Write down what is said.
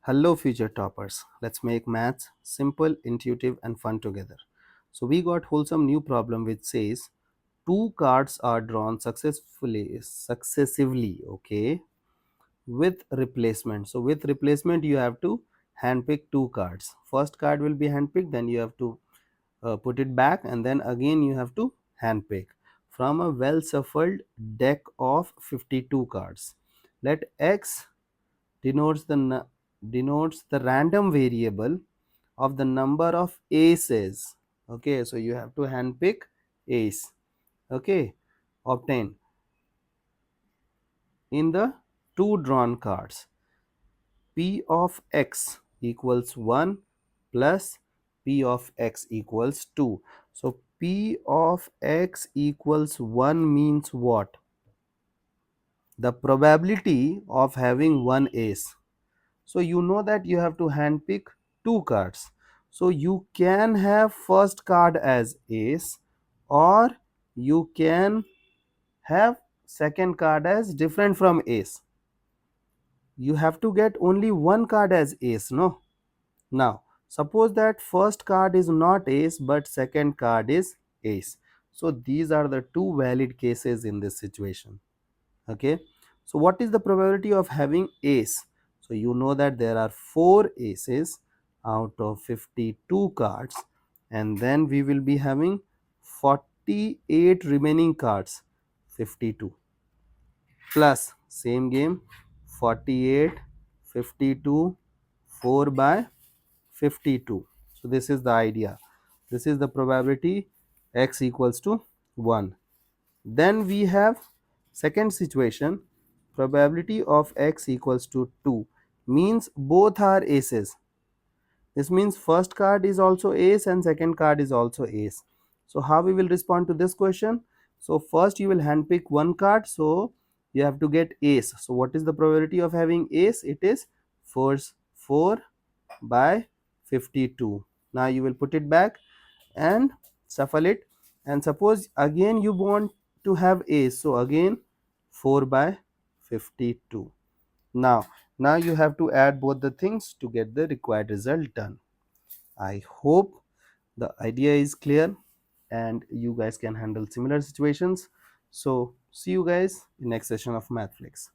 Hello, future toppers. Let's make maths simple, intuitive, and fun together. So, we got wholesome new problem which says two cards are drawn successively, okay, with replacement. So, with replacement, you have to handpick two cards. First card will be handpicked, then you have to put it back, and then again you have to handpick from a well shuffled deck of 52 cards. Let X denotes the random variable of the number of aces. Okay, so you have to handpick ace, okay, obtained in the two drawn cards. P of x equals 1 plus P of x equals 2. So P of x equals 1 means what? The probability of having one ace. So you know that you have to handpick two cards. So you can have first card as ace, or you can have second card as different from ace. You have to get only one card as ace, no? Now suppose that first card is not ace but second card is ace. So these are the two valid cases in this situation. Okay, so what is the probability of having ace? So you know that there are 4 aces out of 52 cards, and then we will be having 48 remaining cards, 52 plus same game, 48, 52, 4 by 52. So this is the idea. This is the probability x equals to 1. Then we have second situation, probability of x equals to 2, means both are aces. This means first card is also ace and second card is also ace. So how we will respond to this question? So first you will handpick one card, so you have to get ace. So what is the probability of having ace? It is 4 by 52. Now you will put it back and shuffle it, and suppose again you want to have ace, so again 4 by 52. Now you have to add both the things to get the required result done. I hope the idea is clear and you guys can handle similar situations. So see you guys in next session of MathFlix.